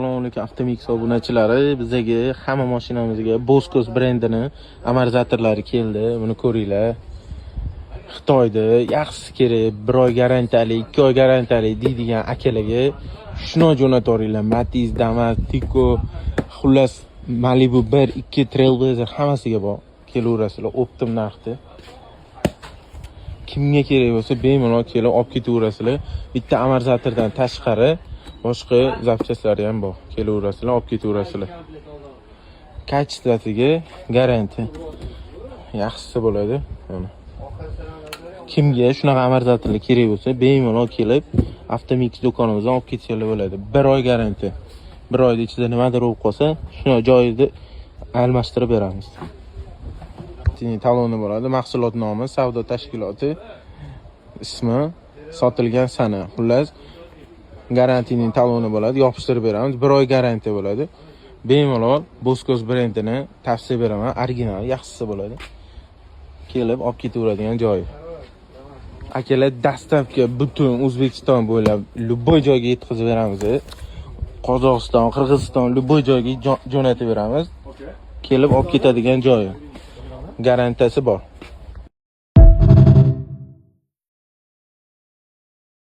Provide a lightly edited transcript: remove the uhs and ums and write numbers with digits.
Assalomu alaykum Avtomix obunachilari. Bizga hamma mashinamizga Boskos brendining amortizatorlari keldi. Buni ko'ringlar. Xitoyda yaxshisi kerak, 1 oy garantiyali, 2 oy garantiyali deydigan akalarga shuni jo'nataveringlar. Matiz, Damas, Tico, xullas Malibu 1, 2 Trailblazer hammasiga bor. Kelaverasizlar optim narxda. Kimga kerak bo'lsa bemalol kelib olib ketaverasizlar. Bitta amortizatordan tashqari boshqa zapchaslari ham bor. Kelaverasizlar, olib ketaverasizlar. Kачествосiga garantiya. Yaxshisi bo'ladi. Kimga shunaqa amortizatorlar kerak bo'lsa, bemalol kelib Avtomix do'konimizdan olib ketishingiz bo'ladi. 1 oy garantiya. 1 oyda ichida nimadir bo'lib qolsa, shuni joyida almashtirib beramiz. Taloni bo'ladi, mahsulot nomi, savdo tashkiloti, ismi, sotilgan sana. Xullas, garantiyaning taloni bo'ladi, yopishtirib beramiz. 1 oy garantiya bo'ladi. Bemalol Boskos brendini tavsiya beraman, original, yaxshisi bo'ladi. Kelib olib ketaveradigan joyi. Akalar, dastavka butun O'zbekiston bo'ylab любой joyga yetkazib beramiz. Qozog'iston, Qirg'iziston, любой joyga jo'natib beramiz. Kelib olib ketadigan joyi. Garantiyasi bor.